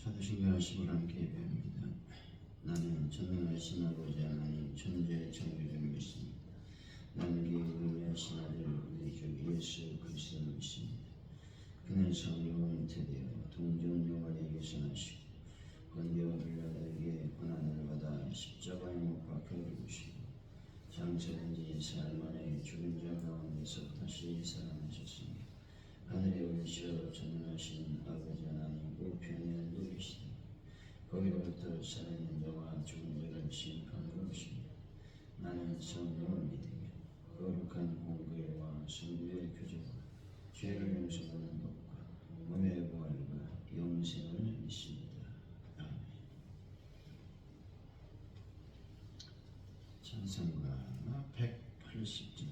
사도신경 10을 함께 배웁니다. 나는 전능하신 아버지 하나님 천주의 창조주를 믿습니다. 나는 그의 의미하신 아들 우리 주 예수 그리스도를 믿습니다. 그는 성령으로 잉태되어 동정 요한에게서 나시고 본디오 빌라도에게 고난을 받아 십자가에 못 박혀 죽으시고 장사된 지 4일 만에 죽은 자 가운데서 다시 살아나셨으니 하늘에 올리시어 전능하신 아버지 하나님 우편에 앉으시니 거기로부터 살아있는 자와 죽은 자를 심판하러 오십니다. 나는 성령을 믿으며 거룩한 공의와 성부의 교제와 죄를 용서받는 법과 몸의 부활과 영생을 믿습니다. 아멘. 찬송가 180장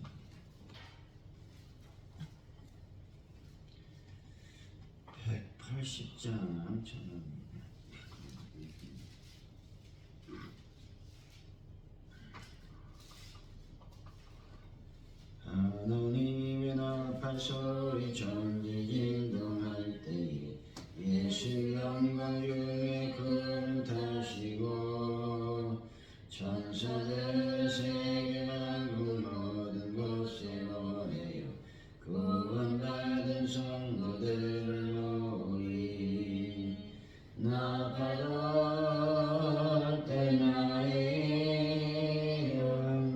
180장 저는 하나님의 나팔 소리 전지 진동할 때에 예수 영광 중에 구름 타시고 천사들 세계 만국 모든 곳에 모여요 구원받은 성도들을 모으리 나팔 올 때 나의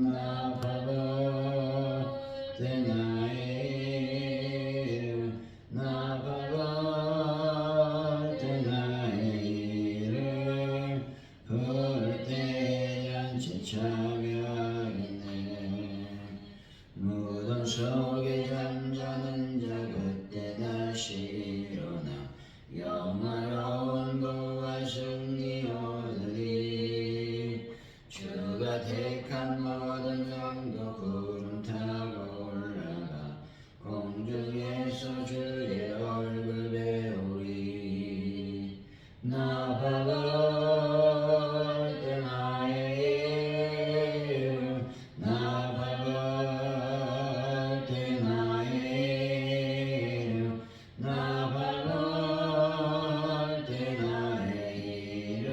나팔 올 때 나의 나팔 올 때 나의 이를 부를 때 잔치 참여하겠네 무덤 속에 잠자는 자 그때 다시 일어나 영화로운 부활 승리 얻으리 주가 택한 모든 성도 구름 타고 올라가 공중에서 주의 얼굴 배우리 나팔 올 때 나의 나팔 올 때 나의 나팔 올 때 나의 이름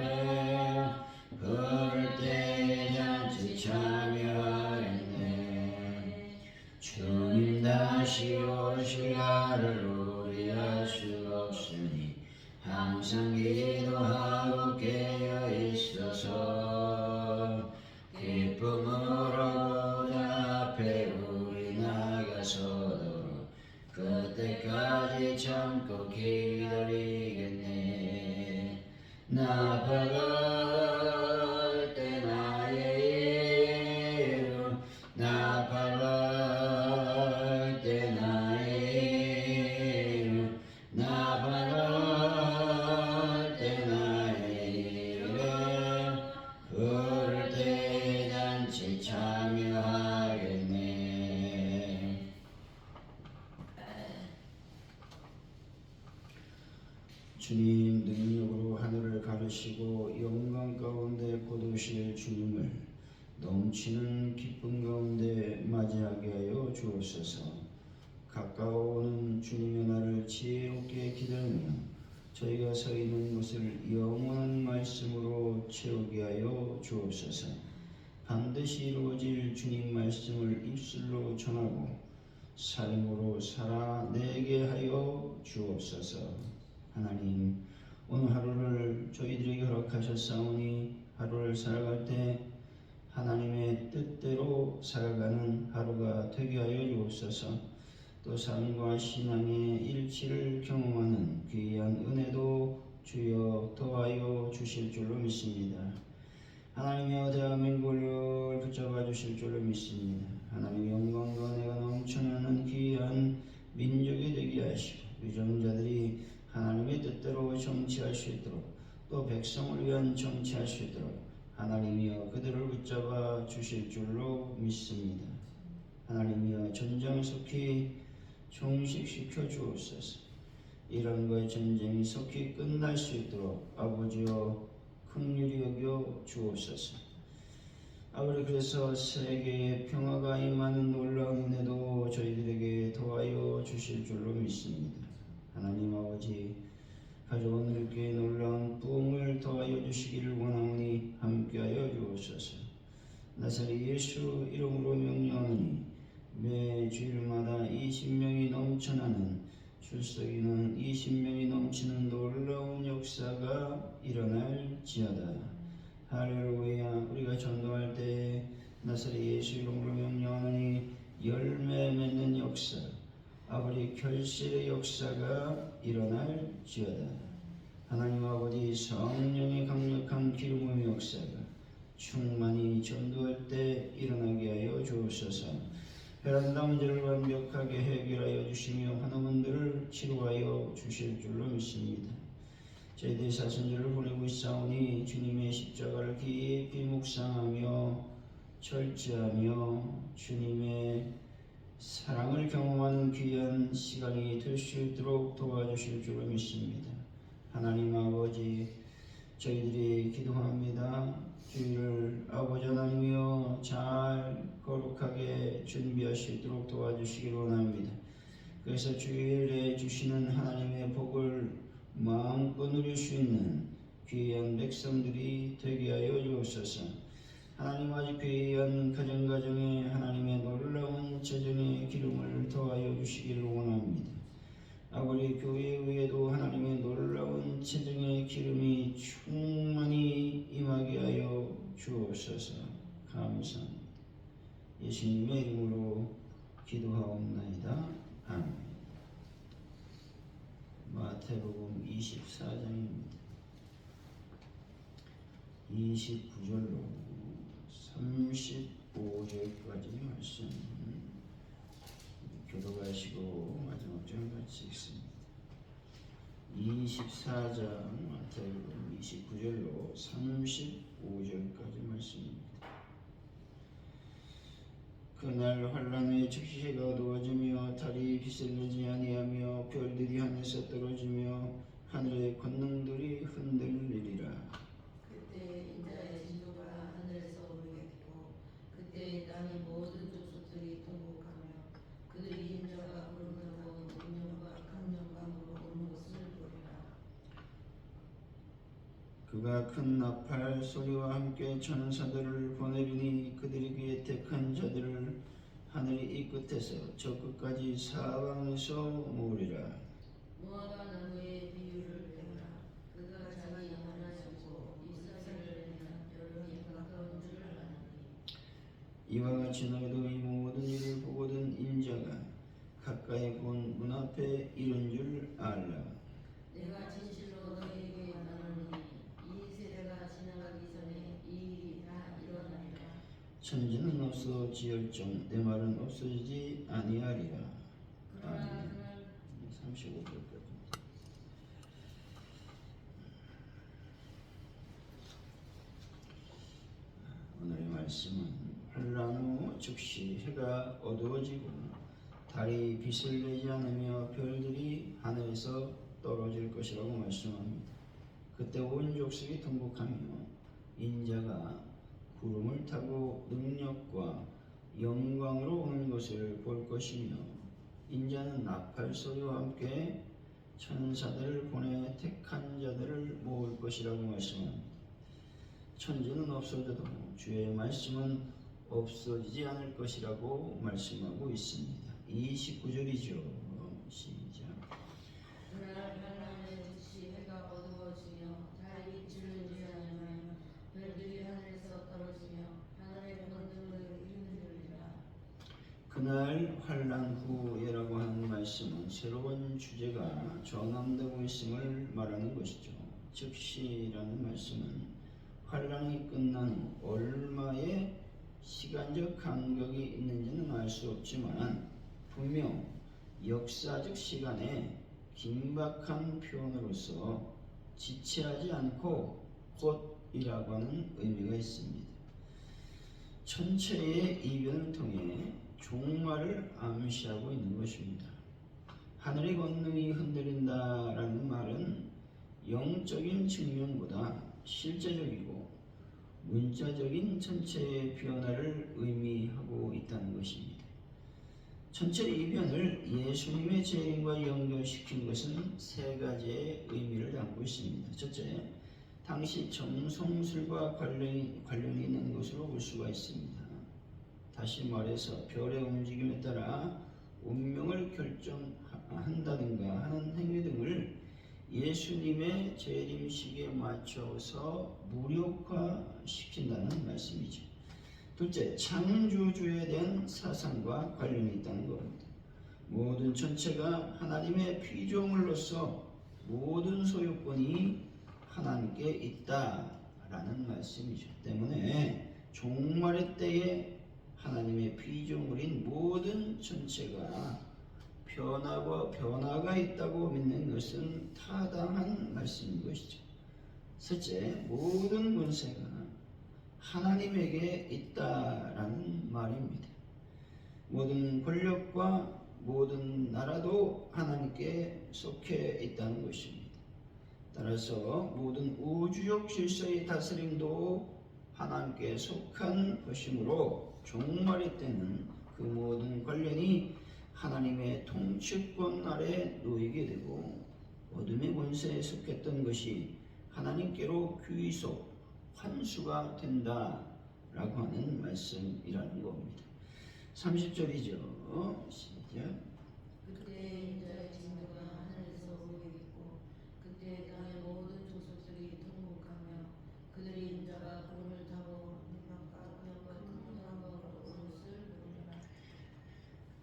부를 때 잔치 참여하겠네 주님 다시 오실 날을 우리 알 수 없으니 항상 기도하고 깨어 있어서 기쁨으로 보좌 앞에 우리 나가서도록 그때까지 참고 기다리겠네 나팔 올 때 나의 이름 나팔 올 때 나의 이름 나팔 올 때 나의 이름 부를 때 잔치 참여하겠네 주님 능력으로 하늘을 가르시고 영광 가운데 거두실 주님을 넘치는 기쁨 가운데 맞이하게 하여 주옵소서. 가까워오는 주님의 날을 지혜롭게 기다리며 저희가 서 있는 곳을 영원한 말씀으로 채우게 하여 주옵소서. 반드시 이루어질 주님 말씀을 입술로 전하고 삶으로 살아내게 하여 주옵소서. 하나님, 오늘 하루를 저희들에게 허락하셨사오니 하루를 살아갈 때 하나님의 뜻대로 살아가는 하루가 되게 하여 주옵소서. 또 삶과 신앙의 일치를 경험하는 귀한 은혜도 주여 더하여 주실 줄로 믿습니다. 하나님이여 대한민국을 붙잡아 주실 줄로 믿습니다. 하나님의 영광과 은혜가 넘쳐나는 귀한 민족이 되게 하시고 유정자들이 하나님의 뜻대로 정치할 수 있도록 또 백성을 위한 정치할 수 있도록 하나님이여 그들을 붙잡아 주실 줄로 믿습니다. 하나님이여 전쟁 속히 종식시켜 주옵소서. 이란과의 전쟁이 속히 끝날 수 있도록 아버지여 긍휼히 여겨 주옵소서. 아버지 그래서 세계에 평화가 임하는 놀라운 은혜도 저희들에게 더하여 주실 줄로 믿습니다. 하나님 아버지 가져온 이렇게 놀라운 우리를 도와여 주시기를 원하오니 함께하여 주옵소서. 나사렛 예수 이름으로 명령하노니 매 주일마다 20명이 넘쳐나는 출석인원 20명이 넘치는 놀라운 역사가 일어날지어다. 할렐루야. 우리가 전도할 때 나사렛 예수 이름으로 명령하노니 열매 맺는 역사, 아버지 결실의 역사가 일어날지어다. 하나님 아버지 성령의 강력한 기름의 역사가 충만히 전도할 때 일어나게 하여 주옵소서. 베란다 문제를 완벽하게 해결하여 주시며 환우분들을 치료하여 주실 줄로 믿습니다. 저희들이 사순절을 보내고 있사오니 주님의 십자가를 깊이 묵상하며 절제하며 주님의 사랑을 경험하는 귀한 시간이 될 수 있도록 도와주실 줄로 믿습니다. 하나님 아버지, 저희들이 기도합니다. 주일을 아버지 하나님이여 잘 거룩하게 준비할 수 있도록 도와주시길 원합니다. 그래서 주일에 주시는 하나님의 복을 마음껏 누릴 수 있는 귀한 백성들이 되게 하여 주옵소서. 하나님 아주 귀한 가정가정에 하나님의 놀라운 재정의 기름을 더하여 주시기를 원합니다. 아버지 교회 위에도 하나님의 놀라운 재정의 기름이 충만히 임하게 하여 주옵소서. 감사합니다. 예수님의 이름으로 기도하옵나이다. 아멘. 마태복음 24장입니다. 29절로 35절까지 말씀 교도가시고 마지막 절 같이 읽습니다. 24장 마태복음 29절로 35절까지 말씀입니다. 그날 환란에 즉시 해가 어두워지며 달이 빛을 내지 아니하며 별들이 하늘에서 떨어지며 하늘의 권능들이 흔들리리라. 그때 인자의 진노가 하늘에서 오르겠고 그때 땅의 모든 족속들이 통곡하며 그들이 인자가 부르는 운명과 강력함으로 오는 것을 보리라. 그가 큰 나팔 소리와 함께 천사들을 보내리니 그들이 그의 택한 자들을 하늘의 이 끝에서 저 끝까지 사방에서 모으리라. 무화과 나무의 비유를 배우라. 그가 자기 하나시고 이삭을 내면 여름이 가까운 줄 아나니. 이와 같이 너희도 이 모든 일을 보거든 인자가 가까이 본 문 앞에 이른 줄 알라. 내가 진실로 너희에게 말하노니 이 세대가 지나가기 전에 이 일이 다 일어나리라. 천지는 없어지을정 내 말은 없어지지 아니하리라. 그러나 아멘. 그날 35절까지. 오늘의 말씀은 환란 후 즉시 해가 어두워지고 달이 빛을 내지 않으며 별들이 하늘에서 떨어질 것이라고 말씀합니다. 그때 온 족속이 통곡하며 인자가 구름을 타고 능력과 영광으로 오는 것을 볼 것이며 인자는 나팔 소리와 함께 천사들을 보내 택한 자들을 모을 것이라고 말씀합니다. 천지는 없어져도 주의 말씀은 없어지지 않을 것이라고 말씀하고 있습니다. 29절이죠. 시작. 그날 환란에 즉시 해가 어두워지며 달이 빛을 내지 않으며 별들이 하늘에서 떨어지며 하늘의 권능을 흔들리라. 그날 환란 후에라고 하는 말씀은 새로운 주제가 전환되고 있음을 말하는 것이죠. 즉시라는 말씀은 환란이 끝난 후 얼마의 시간적 간격이 있는지는 알 수 없지만 분명 역사적 시간에 긴박한 표현으로서 지체하지 않고 곧이라고 하는 의미가 있습니다. 천체의 이변을 통해 종말을 암시하고 있는 것입니다. 하늘의 권능이 흔들린다라는 말은 영적인 측면보다 실제적이고 문자적인 천체의 변화를 의미하고 있다는 것입니다. 천체의 이변을 예수님의 재림과 연결시킨 것은 세 가지의 의미를 담고 있습니다. 첫째, 당시 점성술과 관련이 있는 것으로 볼 수가 있습니다. 다시 말해서 별의 움직임에 따라 운명을 결정한다든가 하는 행위 등을 예수님의 재림식에 맞춰서 무력화시킨다는 말씀이죠. 둘째, 창조주에 대한 사상과 관련이 있다는 겁니다. 모든 전체가 하나님의 피조물로서 모든 소유권이 하나님께 있다라는 말씀이죠. 때문에 종말의 때에 하나님의 피조물인 모든 전체가 변화가 있다고 믿는 것은 타당한 말씀인 것이죠. 셋째, 모든 권세가 하나님에게 있다라는 말입니다. 모든 권력과 모든 나라도 하나님께 속해 있다는 것입니다. 따라서 모든 우주적 질서의 다스림도 하나님께 속한 것이므로 종말의 때는 그 모든 권력이 하나님의 통치권 아래 놓이게 되고 어둠의 권세에 속했던 것이 하나님께로 귀속, 환수가 된다라고 하는 말씀이라는 겁니다. 30절이죠. 시작. 그때 인자의 징조가 하늘에서 보이겠고 그때 땅의 모든 족속들이 통곡하며 그들이 인자가 구름을 타고 바깥과 큰 강으로 오는 것을 보리라.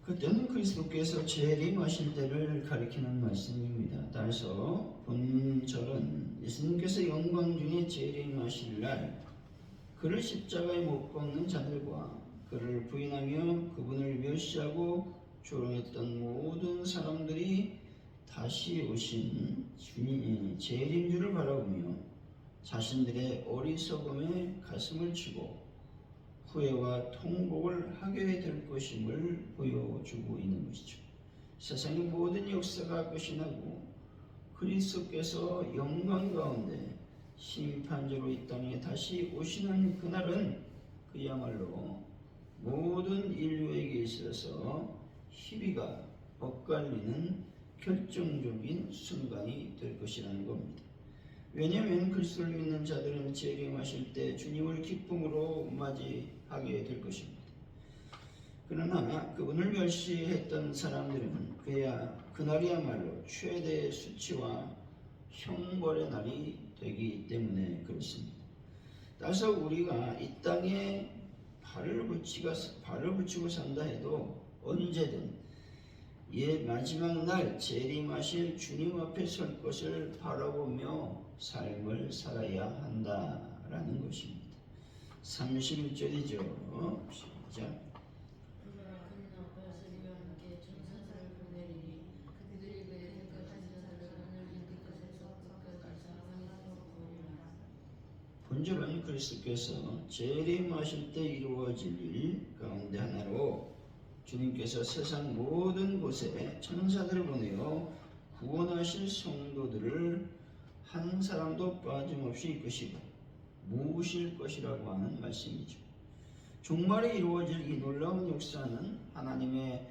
그때는 그리스도께서 재림하실 때를 가리키는 말씀입니다. 따라서 본절은 예수님께서 영광 중에 재림하실 날 그를 십자가에 못 박는 자들과 그를 부인하며 그분을 멸시하고 조롱했던 모든 사람들이 다시 오신 주님 재림주를 바라보며 자신들의 어리석음에 가슴을 치고 후회와 통곡을 하게 될 것임을 보여주고 있는 것이죠. 세상의 모든 역사가 끝이 나고 그리스도께서 영광 가운데 심판자로 이 땅에 다시 오시는 그날은 그야말로 모든 인류에게 있어서 희비가 엇갈리는 결정적인 순간이 될 것이라는 겁니다. 왜냐하면 그리스도를 믿는 자들은 재림하실 때 주님을 기쁨으로 맞이하게 될 것입니다. 그러나 그분을 멸시했던 사람들은 그날이야말로 최대의 수치와 형벌의 날이 되기 때문에 그렇습니다. 따라서 우리가 이 땅에 발을 붙이고 산다 해도 언제든 마지막 날 재림하실 주님 앞에 설 것을 바라보며 삶을 살아야 한다라는 것입니다. 31절이죠. 시작. 그가 큰 나팔소리와 함께 천사들을 보내리니 그들이 그의 때까지 자를 하늘 깊이끝에서 끝까지 사방에서 보리라. 본절은 그리스도께서 재림하실 때 이루어질 일 가운데 하나로 주님께서 세상 모든 곳에 천사들을 보내어 구원하실 성도들을 한 사람도 빠짐없이 이끄시고 모으실 것이라고 하는 말씀이죠. 종말에 이루어질 이 놀라운 역사는 하나님의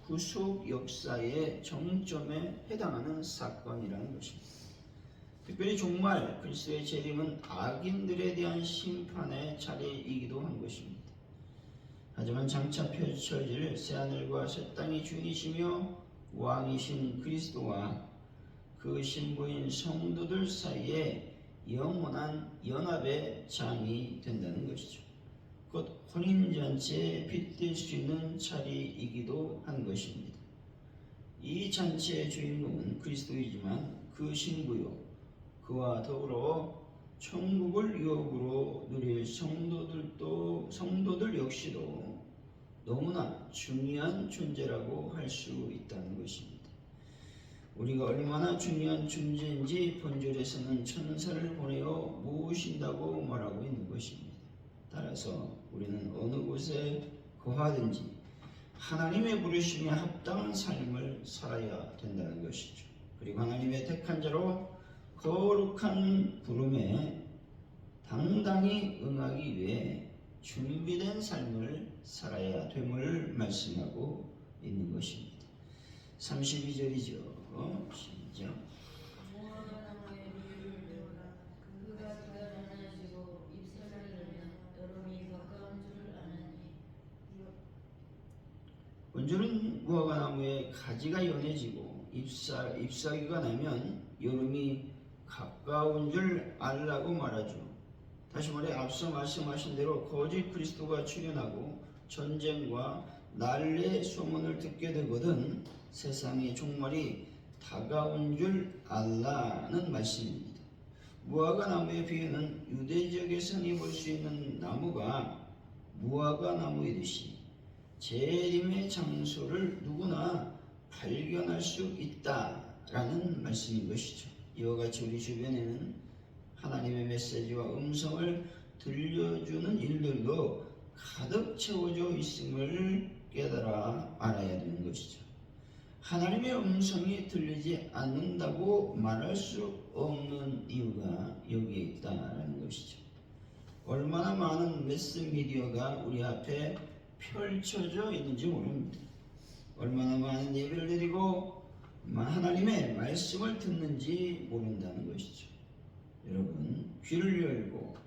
구속 역사의 정점에 해당하는 사건이라는 것입니다. 특별히 종말 그리스도의 재림은 악인들에 대한 심판의 자리이기도 한 것입니다. 하지만 장차 펼쳐질 새하늘과 새 땅의 주인이시며 왕이신 그리스도와 그 신부인 성도들 사이에 영원한 연합의 장이 된다는 것이죠. 곧 혼인잔치에 빗댈 수 있는 자리이기도 한 것입니다. 이 잔치의 주인공은 그리스도이지만 그 신부요 그와 더불어 천국을 유업으로 누릴 성도들 역시도 너무나 중요한 존재라고 할 수 있다는 것입니다. 우리가 얼마나 중요한 존재인지 본절에서는 천사를 보내어 모으신다고 말하고 있는 것입니다. 따라서 우리는 어느 곳에 거하든지 하나님의 부르심에 합당한 삶을 살아야 된다는 것이죠. 그리고 하나님의 택한 자로 거룩한 부름에 당당히 응하기 위해 준비된 삶을 살아야 됨을 말씀하고 있는 것입니다. 32절이죠. 시작. 모아가 나무의 비유를 배우라. 그가 본주는 무화과나무의 가지가 연해지고 잎사귀가 나면 여름이 가까운 줄 알라고 말하죠. 다시 말해 앞서 말씀하신 대로 거짓 그리스도가 출현하고 전쟁과 난리의 소문을 듣게 되거든 세상의 종말이 다가온 줄 알라는 말씀입니다. 무화과 나무의 비유는 유대 지역에서는 볼 수 있는 나무가 무화과 나무이듯이 재림의 장소를 누구나 발견할 수 있다라는 말씀인 것이죠. 이와 같이 우리 주변에는 하나님의 메시지와 음성을 들려주는 일들도 가득 채워져 있음을 깨달아 알아야 되는 것이죠. 하나님의 음성이 들리지 않는다고 말할 수 없는 이유가 여기에 있다는 것이죠. 얼마나 많은 매스미디어가 우리 앞에 펼쳐져 있는지 모릅니다. 얼마나 많은 예배를 드리고 하나님의 말씀을 듣는지 모른다는 것이죠. 여러분, 귀를 열고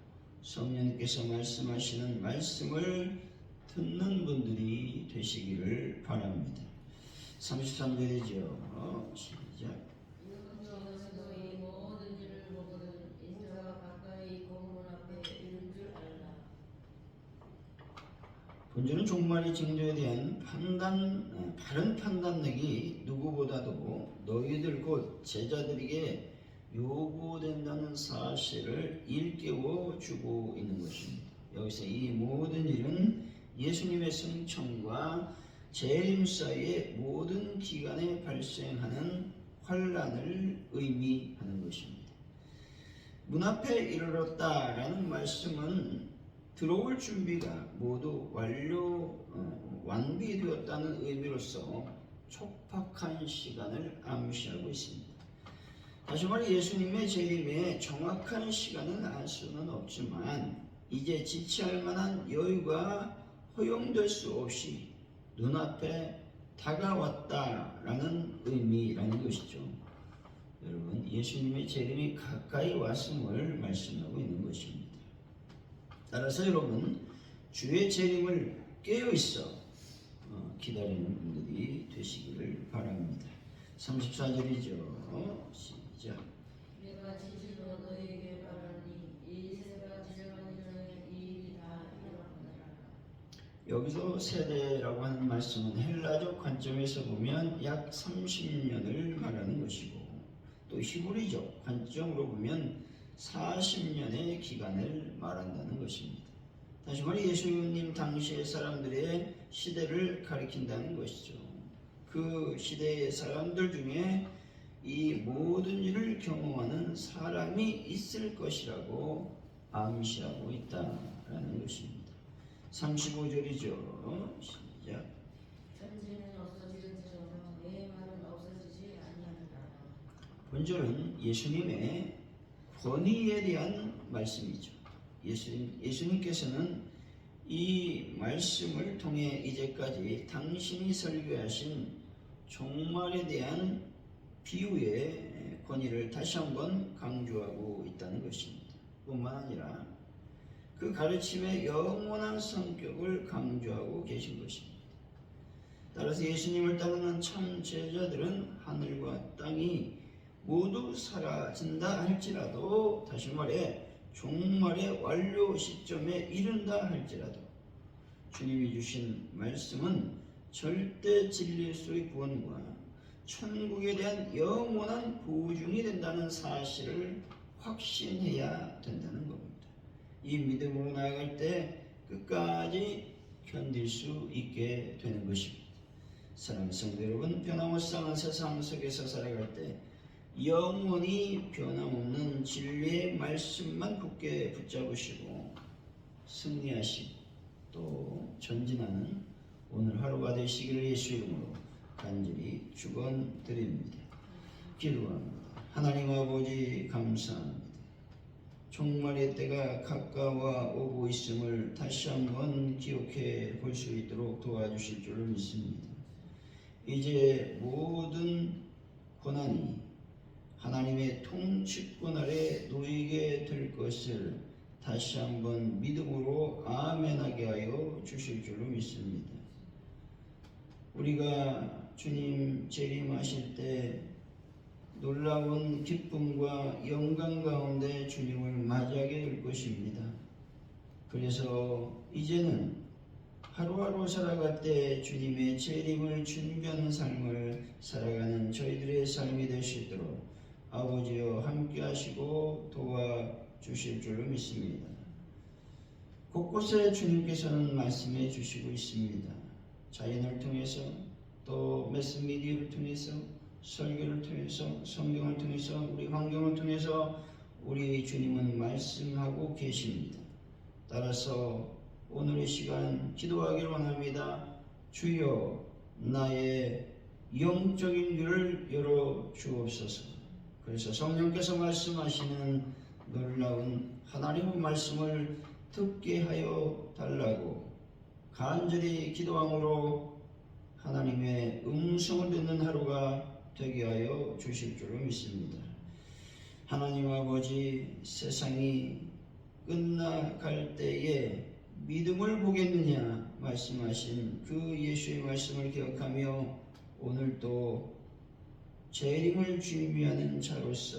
성령님께서 말씀하시는 말씀을 듣는 분들이 되시기를 바랍니다. 33절이죠. 시작. 너희 모든 일을 보거든 인자가 가까이 공문 앞에 이른 줄 알라. 본주는 종말의 징조에 대한 바른 판단력이 누구보다도 너희들 곧 제자들에게 요구된다는 사실을 일깨워 주고 있는 것입니다. 여기서 이 모든 일은 예수님의 승천과 재림 사이의 모든 기간에 발생하는 환란을 의미하는 것입니다. 문 앞에 이르렀다라는 말씀은 들어올 준비가 모두 완비되었다는 의미로서 촉박한 시간을 암시하고 있습니다. 다시 말해 예수님의 재림의 정확한 시간은 알 수는 없지만 이제 지체할 만한 여유가 허용될 수 없이 눈앞에 다가왔다라는 의미라는 것이죠. 여러분, 예수님의 재림이 가까이 왔음을 말씀하고 있는 것입니다. 따라서 여러분, 주의 재림을 깨어있어 기다리는 분들이 되시기를 바랍니다. 34절이죠. 시작. 내가 진실로 너희에게 말하니 이 세대가 지나가기 전에 이 일이 다 일어나리라. 여기서 세대라고 하는 말씀은 헬라적 관점에서 보면 약 30년을 말하는 것이고 또 히브리적 관점으로 보면 40년의 기간을 말한다는 것입니다. 다시 말해 예수님 당시의 사람들의 시대를 가리킨다는 것이죠. 그 시대의 사람들 중에 이 모든 일을 경험하는 사람이 있을 것이라고 암시하고 있다라는 것입니다. 35절이죠. 시작. 천지는 없어질지어다 내 말은 없어지지 아니하리라. 본절은 예수님의 권위에 대한 말씀이죠. 예수님께서는 이 말씀을 통해 이제까지 당신이 설교하신 종말에 대한 비유의 권위를 다시 한번 강조하고 있다는 것입니다. 뿐만 아니라 그 가르침의 영원한 성격을 강조하고 계신 것입니다. 따라서 예수님을 따르는 참 제자들은 하늘과 땅이 모두 사라진다 할지라도, 다시 말해 종말의 완료 시점에 이른다 할지라도 주님이 주신 말씀은 절대 진리의 구원과 천국에 대한 영원한 보증이 된다는 사실을 확신해야 된다는 겁니다. 이 믿음으로 나아갈 때 끝까지 견딜 수 있게 되는 것입니다. 사랑하는 성도 여러분, 변함없는 세상 속에서 살아갈 때 영원히 변함없는 진리의 말씀만 굳게 붙잡으시고 승리하시고 또 전진하는 오늘 하루가 되시기를 예수 이름으로 간절히 축원드립니다. 기도합니다. 하나님 아버지 감사합니다. 종말의 때가 가까워 오고 있음을 다시 한번 기억해 볼 수 있도록 도와주실 줄 믿습니다. 이제 모든 고난이 하나님의 통치권 아래 놓이게 될 것을 다시 한번 믿음으로 아멘하게 하여 주실 줄로 믿습니다. 우리가 주님 재림하실 때 놀라운 기쁨과 영광 가운데 주님을 맞이하게 될 것입니다. 그래서 이제는 하루하루 살아갈 때 주님의 재림을 준비하는 삶을 살아가는 저희들의 삶이 될 수 있도록 아버지여 함께 하시고 도와주실 줄로 믿습니다. 곳곳에 주님께서는 말씀해 주시고 있습니다. 자연을 통해서 또 매스미디어를 통해서 설교를 통해서 성경을 통해서 우리 환경을 통해서 우리 주님은 말씀하고 계십니다. 따라서 오늘의 시간 기도하기를 원합니다. 주여 나의 영적인 귀를 열어 주옵소서. 그래서 성령께서 말씀하시는 놀라운 하나님의 말씀을 듣게 하여 달라고 간절히 기도함으로 하나님의 음성을 듣는 하루가 되게 하여 주실 줄로 믿습니다. 하나님 아버지, 세상이 끝나갈 때에 믿음을 보겠느냐 말씀하신 그 예수의 말씀을 기억하며 오늘도 재림을 준비하는 자로서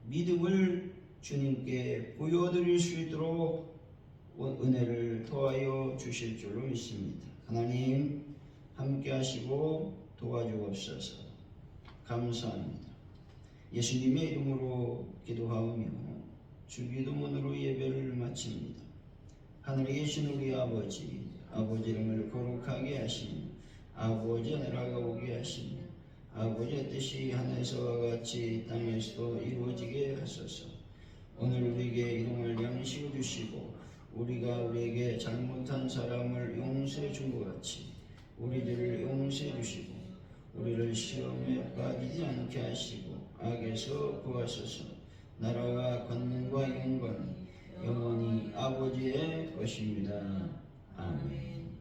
믿음을 주님께 보여드릴 수 있도록 은혜를 더하여 주실 줄로 믿습니다. 하나님 함께 하시고 도와주옵소서. 감사합니다. 예수님의 이름으로 기도하오며 주기도문으로 예배를 마칩니다. 하늘에 계신 우리 아버지, 아버지 이름을 거룩하게 하시며 아버지의 나라가 오게 하시며 아버지의 뜻이 하늘에서와 같이 땅에서도 이루어지게 하소서. 오늘 우리에게 이름을 양식을 주시고 우리가 우리에게 잘못한 사람을 용서해 준 것 같이 우리들을 용서해 주시고 우리를 시험에 빠지지 않게 하시고 악에서 구하소서. 나라와 권능과 영광이 영원히 아버지의 것입니다. 아멘.